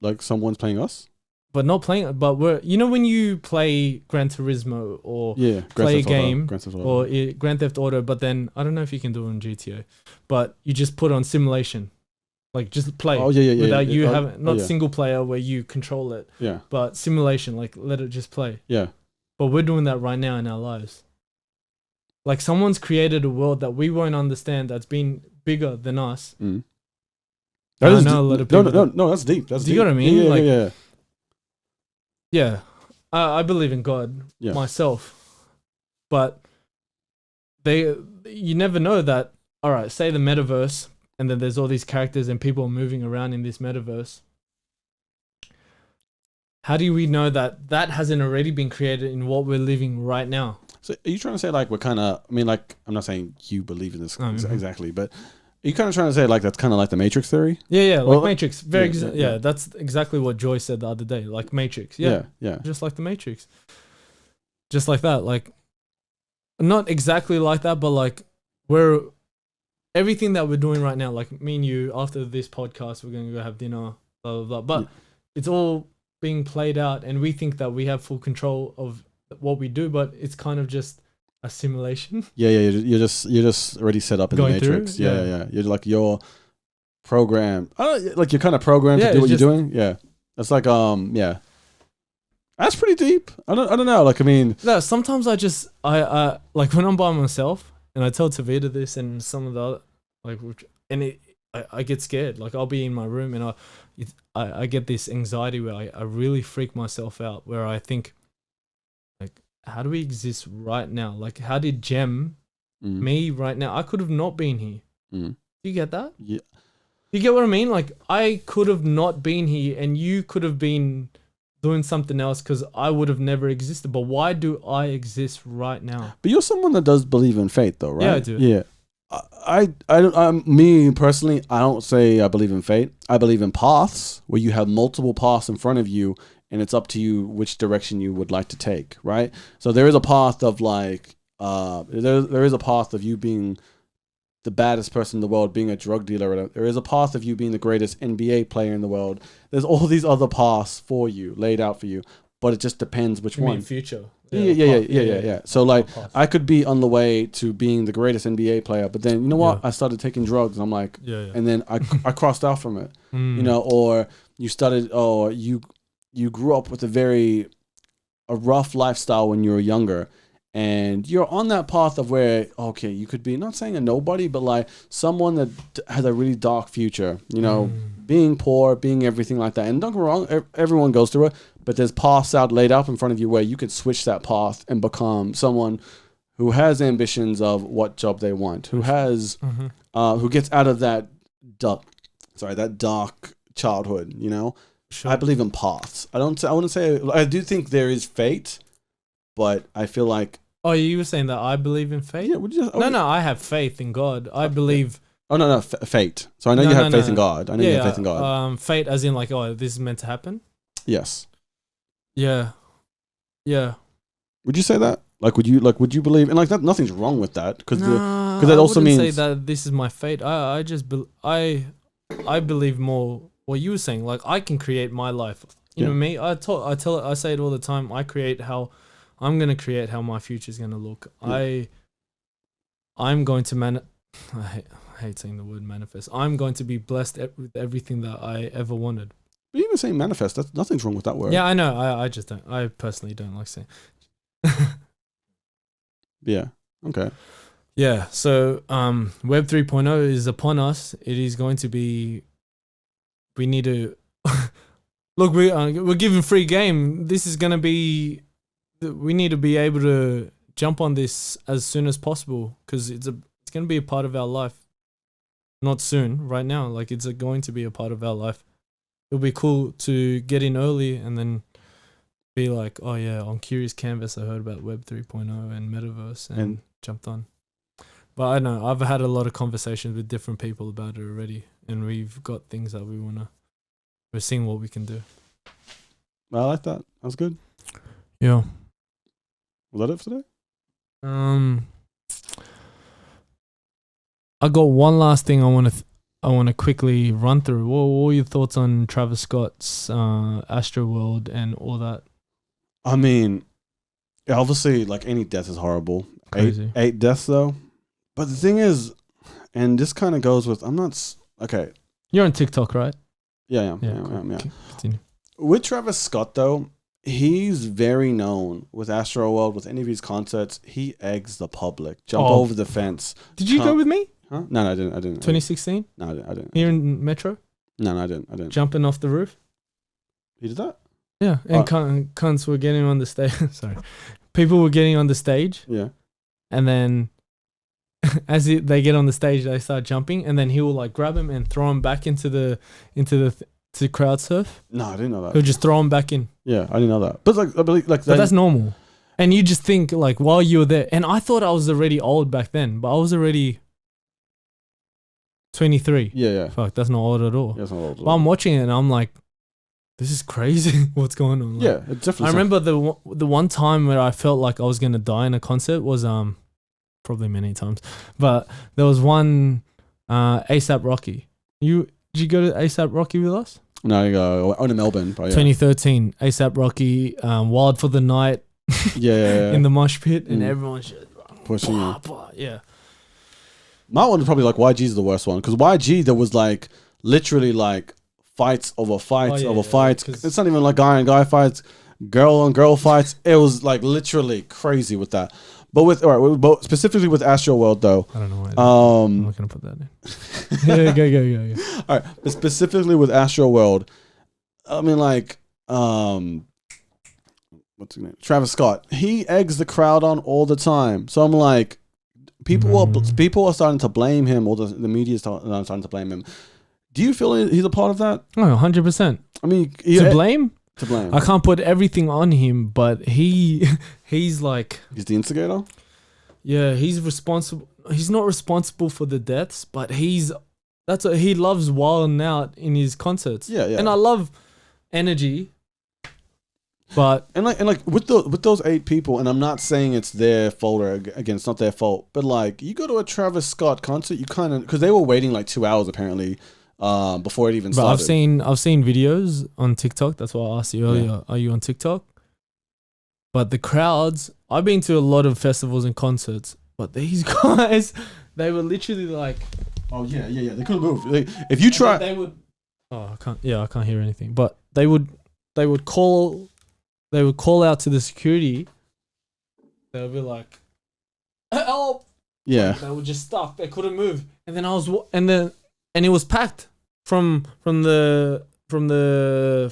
Like someone's playing us? But not playing, but we're, you know, when you play Gran Turismo or play a game or Grand Theft Auto, but then I don't know if you can do it on GTA, but you just put on simulation, like just play without you having, not single player where you control it, but simulation, like let it just play. Yeah. But we're doing that right now in our lives. Like someone's created a world that we won't understand that's been bigger than us. Mm. I know a lot of people. No, that's deep. That's do you deep. know what I mean? Yeah, like, yeah, I believe in God myself, but you never know that. All right, say the metaverse, and then there's all these characters and people moving around in this metaverse. How do we know that that hasn't already been created in what we're living right now? So are you trying to say like we're kind of? I mean, like I'm not saying you believe in this exactly, but. Are you kind of trying to say like that's kind of like the Matrix theory? Yeah, like Matrix. That's exactly what Joy said the other day. Like Matrix. Yeah, just like the Matrix. Just like that. Like, not exactly like that, but like everything that we're doing right now. Like me and you, after this podcast, we're going to go have dinner, blah blah blah. But it's all being played out, and we think that we have full control of what we do, but it's kind of just a simulation. You're just already set up in Going the Matrix. Through? Yeah. You're like you're programmed. Like you're kind of programmed to do what you're doing. Yeah. That's like That's pretty deep. I don't know. Like I mean, no. Sometimes I like when I'm by myself and I tell Tavita this and some of the other, I get scared. Like I'll be in my room and I get this anxiety where I really freak myself out. Where I think, like, how do we exist right now? Like, how did me right now? I could have not been here. Do you get that? Yeah. You get what I mean? Like, I could have not been here and you could have been doing something else because I would have never existed. But why do I exist right now? But you're someone that does believe in fate, though, right? Yeah, I do. Yeah. Me personally, I don't say I believe in fate. I believe in paths where you have multiple paths in front of you and it's up to you which direction you would like to take, right? So there is a path of like, there is a path of you being the baddest person in the world, being a drug dealer. There is a path of you being the greatest NBA player in the world. There's all these other paths for you, laid out for you, but it just depends which one. Future. Yeah. So like, I could be on the way to being the greatest NBA player, but then you know what? I started taking drugs, and I'm like, and then I crossed out from it, you know. Or you started, or you grew up with a rough lifestyle when you were younger, and you're on that path of where, okay, you could be, not saying a nobody, but like someone that has a really dark future, you know, being poor, being everything like that. And don't get me wrong, everyone goes through it, but there's paths laid out in front of you where you could switch that path and become someone who has ambitions of what job they want, who has, who gets out of that dark childhood, you know? Sure. I believe in paths. I wouldn't say, I do think there is fate, but I feel like. Oh, you were saying that I believe in fate? Yeah, would you? No, I have faith in God. I believe. Oh, no, fate. So I know you have faith in God. I know you have faith in God. Fate as in like, oh, this is meant to happen? Yes. Yeah. Yeah. Would you say that? Like, would you believe? And like, nothing's wrong with that because that I also means. say that this is my fate. I just I believe more what you were saying. Like, I can create my life. You know me. I say it all the time. I'm gonna create how my future is gonna look. Yeah. I'm going to I hate saying the word manifest. I'm going to be blessed with everything that I ever wanted. But even saying manifest, nothing's wrong with that word. Yeah, I know. I just don't. I personally don't like saying. Yeah. Okay. Yeah. So, Web 3.0 is upon us. It is going to be. We need to look. We're giving free game. This is gonna be. We need to be able to jump on this as soon as possible because it's gonna be a part of our life. Not soon, right now. Like it's going to be a part of our life. It'll be cool to get in early and then be like, oh yeah, on Curious Canvas I heard about Web 3.0 and Metaverse and jumped on. But I know I've had a lot of conversations with different people about it already, and we've got things that we're seeing what we can do. I like that. That's good. Yeah. Was that it for today? I got one last thing I want to quickly run through. What were your thoughts on Travis Scott's Astroworld and all that? I mean, obviously, like any death is horrible. Crazy. Eight deaths though. But the thing is, and this kind of goes with, okay. You're on TikTok, right? Yeah. Continue. With Travis Scott though, he's very known with Astroworld, with any of his concerts. He eggs the public, jump over the fence. Did you go with me? Huh? No, I didn't. 2016? No, I didn't. Here in Metro? No, I didn't. Jumping off the roof? He did that? Yeah, and cunts were getting on the stage. Sorry. People were getting on the stage. Yeah. And then as they get on the stage, they start jumping, and then he will like grab him and throw him back into the to crowd surf. No, I didn't know that. He'll just throw him back in. Yeah, I didn't know that. But like, I believe like. But that's normal. And you just think like while you were there, and I thought I was already old back then, but I was already 23. Yeah. Fuck, that's not old at all. Yeah, that's not old at all. But I'm watching it and I'm like, this is crazy. What's going on? Like, yeah, it definitely. I remember the one time where I felt like I was gonna die in a concert was probably many times, but there was one ASAP Rocky. Did you go to ASAP Rocky with us? No, you go on to Melbourne. But yeah. 2013 ASAP Rocky, Wild for the Night. Yeah. In the mosh pit and everyone's just pushing you. Yeah. My one was probably like YG is the worst one because YG there was like literally like fights over fights over fights. It's not even like guy on guy fights, girl on girl fights. It was like literally crazy with that. But but specifically with Astroworld though. I don't know why. I'm not gonna put that in. Yeah, go. All right, but specifically with Astroworld, I mean like what's his name? Travis Scott. He eggs the crowd on all the time. So I'm like, people are starting to blame him, or the media is starting to blame him. Do you feel he's a part of that? Oh, 100%. I mean, to blame? To blame. I can't put everything on him, but he's like... He's the instigator? Yeah, he's responsible. He's not responsible for the deaths, but he loves wilding out in his concerts. Yeah. And I love energy. But and like with those 8 people, and I'm not saying it's their fault or again, it's not their fault, but like you go to a Travis Scott concert, you kind of because they were waiting like 2 hours apparently before it even started. I've seen videos on TikTok. That's why I asked you earlier. Yeah. Are you on TikTok? But the crowds, I've been to a lot of festivals and concerts, but these guys, they were literally like, oh yeah, they couldn't move. If you try, they would. Oh, I can't hear anything. But they would call. They would call out to the security. They would be like, "Help!" Yeah. They were just stuck. They couldn't move. And then and it was packed from the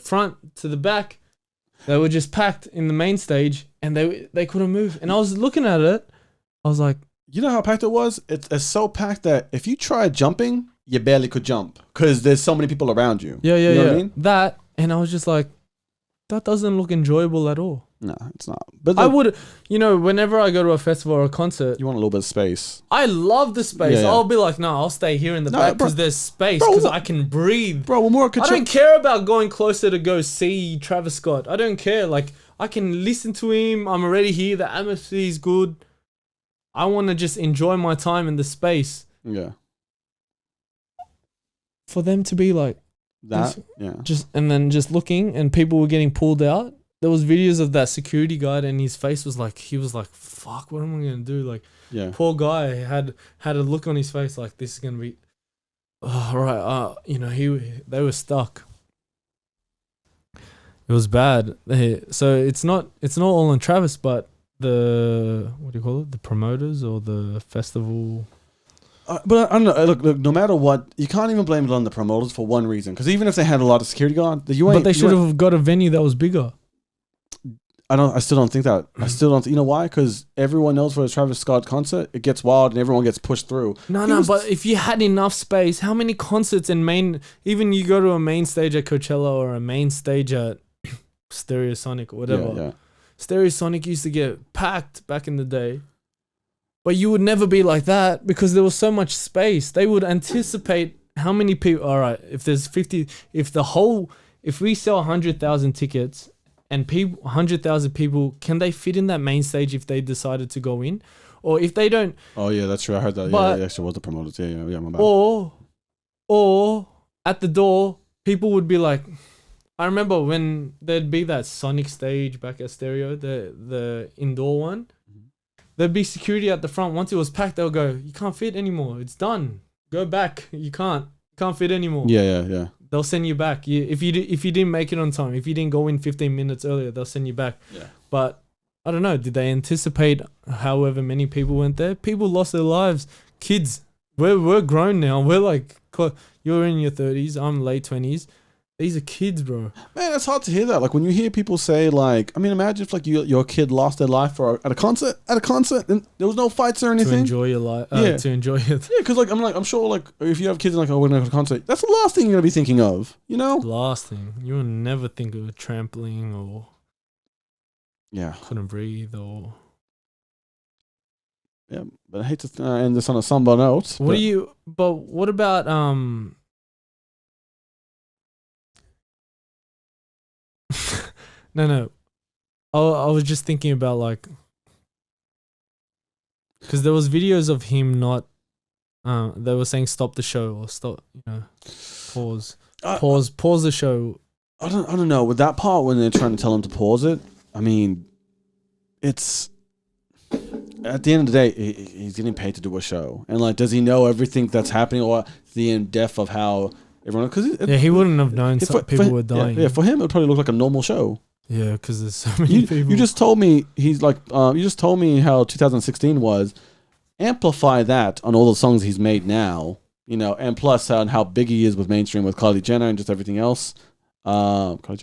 front to the back. They were just packed in the main stage, and they couldn't move. And I was looking at it, I was like, You know how packed it was? It's so packed that if you tried jumping, you barely could jump because there's so many people around you. yeah, You know what I mean? That, and I was just like, that doesn't look enjoyable at all. No, it's not. But I would, whenever I go to a festival or a concert, you want a little bit of space. I love the space. Yeah, yeah. I'll be like, no, I'll stay here in the back because there's space Bro, because I can breathe. Bro, we're more I don't care about going closer to go see Travis Scott. I don't care. Like, I can listen to him. I'm already here. The atmosphere is good. I want to just enjoy my time in the space. Yeah. For them to be like That, just looking, and people were getting pulled out. There was videos of that security guard, and his face was like, he was like, "Fuck, what am I gonna do?" Like, yeah. poor guy had a look on his face like, this is gonna be, right. They were stuck. It was bad. So it's not all on Travis, but the, what do you call it? The promoters or the festival. But I don't know. Look, no matter what, you can't even blame it on the promoters for one reason. Because even if they had a lot of security guard, but they should have got a venue that was bigger. I still don't think that. I still don't. You know why? Because everyone knows for a Travis Scott concert, it gets wild and everyone gets pushed through. But if you had enough space, how many concerts even you go to a main stage at Coachella or a main stage at Stereosonic or whatever. Yeah. Stereosonic used to get packed back in the day. But you would never be like that because there was so much space. They would anticipate how many people. All right, if there's 50, if we sell 100,000 tickets and 100,000 people, can they fit in that main stage if they decided to go in, or if they don't? Oh yeah, that's true. I heard that. But, yeah, actually was the promoters. Yeah, my bad. Or at the door, people would be like, I remember when there'd be that Sonic stage back at Stereo, the indoor one. There'd be security at the front. Once it was packed, they'll go, "You can't fit anymore. It's done. Go back. You can't fit anymore." Yeah. They'll send you back. If you didn't make it on time, if you didn't go in 15 minutes earlier, they'll send you back. Yeah. But I don't know. Did they anticipate however many people went there? People lost their lives. Kids, we're grown now. We're like, you're in your 30s. I'm late 20s. These are kids, bro. Man, it's hard to hear that. Like when you hear people say, like, I mean, imagine if like your kid lost their life at a concert, and there was no fights or anything. To enjoy your life. To enjoy it. Yeah, because like I'm sure like if you have kids like, oh, we're going to a concert, that's the last thing you're gonna be thinking of, you know? Last thing, you will never think of trampling or couldn't breathe or. Yeah, but I hate to end this on a somber note. But what about No. I was just thinking about like, because there was videos of him not. They were saying stop the show or stop. Pause the show. I don't know with that part when they're trying to tell him to pause it. I mean, it's at the end of the day, he's getting paid to do a show, and like, does he know everything that's happening or the in depth of how everyone? Because he wouldn't have known people were dying. Yeah, for him it would probably look like a normal show. Yeah, because there's so many people. You just told me he's like. You just told me how 2016 was. Amplify that on all the songs he's made now, and plus on how big he is with mainstream with Kylie Jenner and just everything else. Kylie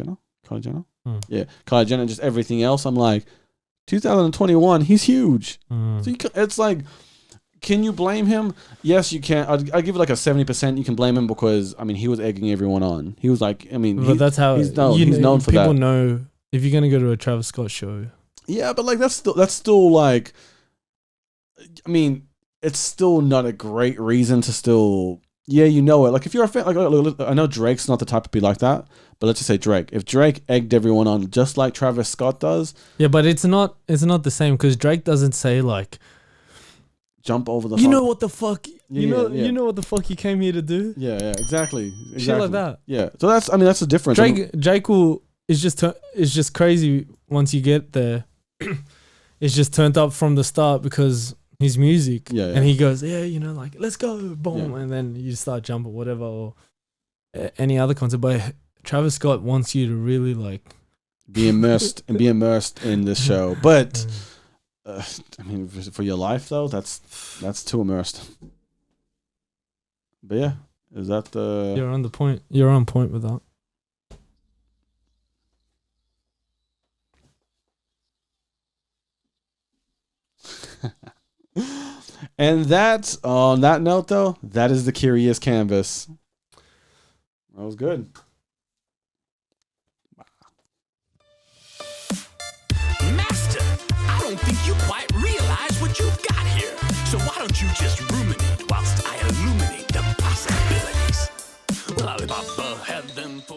Jenner. Yeah, Kylie Jenner and just everything else. I'm like, 2021, he's huge. So it's like, can you blame him? Yes, you can. I'd give it like a 70%. You can blame him because I mean he was egging everyone on. He was like, I mean, but that's how he's known for that. People know if you're gonna go to a Travis Scott show. Yeah, but like that's still like, I mean, it's still not a great reason to still. Yeah, you know it. Like if you're a fan, like I know Drake's not the type to be like that, but let's just say Drake. If Drake egged everyone on just like Travis Scott does, yeah, but it's not the same because Drake doesn't say jump over the. You know what the fuck? You know what the fuck you came here to do? Yeah, exactly. Shit like that. Yeah, so that's the difference. Drake is just crazy once you get there. It's just turned up from the start because his music. Yeah. And he goes, like, let's go, boom, and then you start jumping, whatever, or any other concert. But Travis Scott wants you to really like be immersed in this show. But I mean, for your life though, that's too immersed. But yeah, is that the? You're on the point. You're on point with that. And that, on that note, though, that is the Curious Canvas. That was good. Master, I don't think you quite realize what you've got here. So why don't you just ruminate whilst I illuminate the possibilities? Well, Alibaba had them for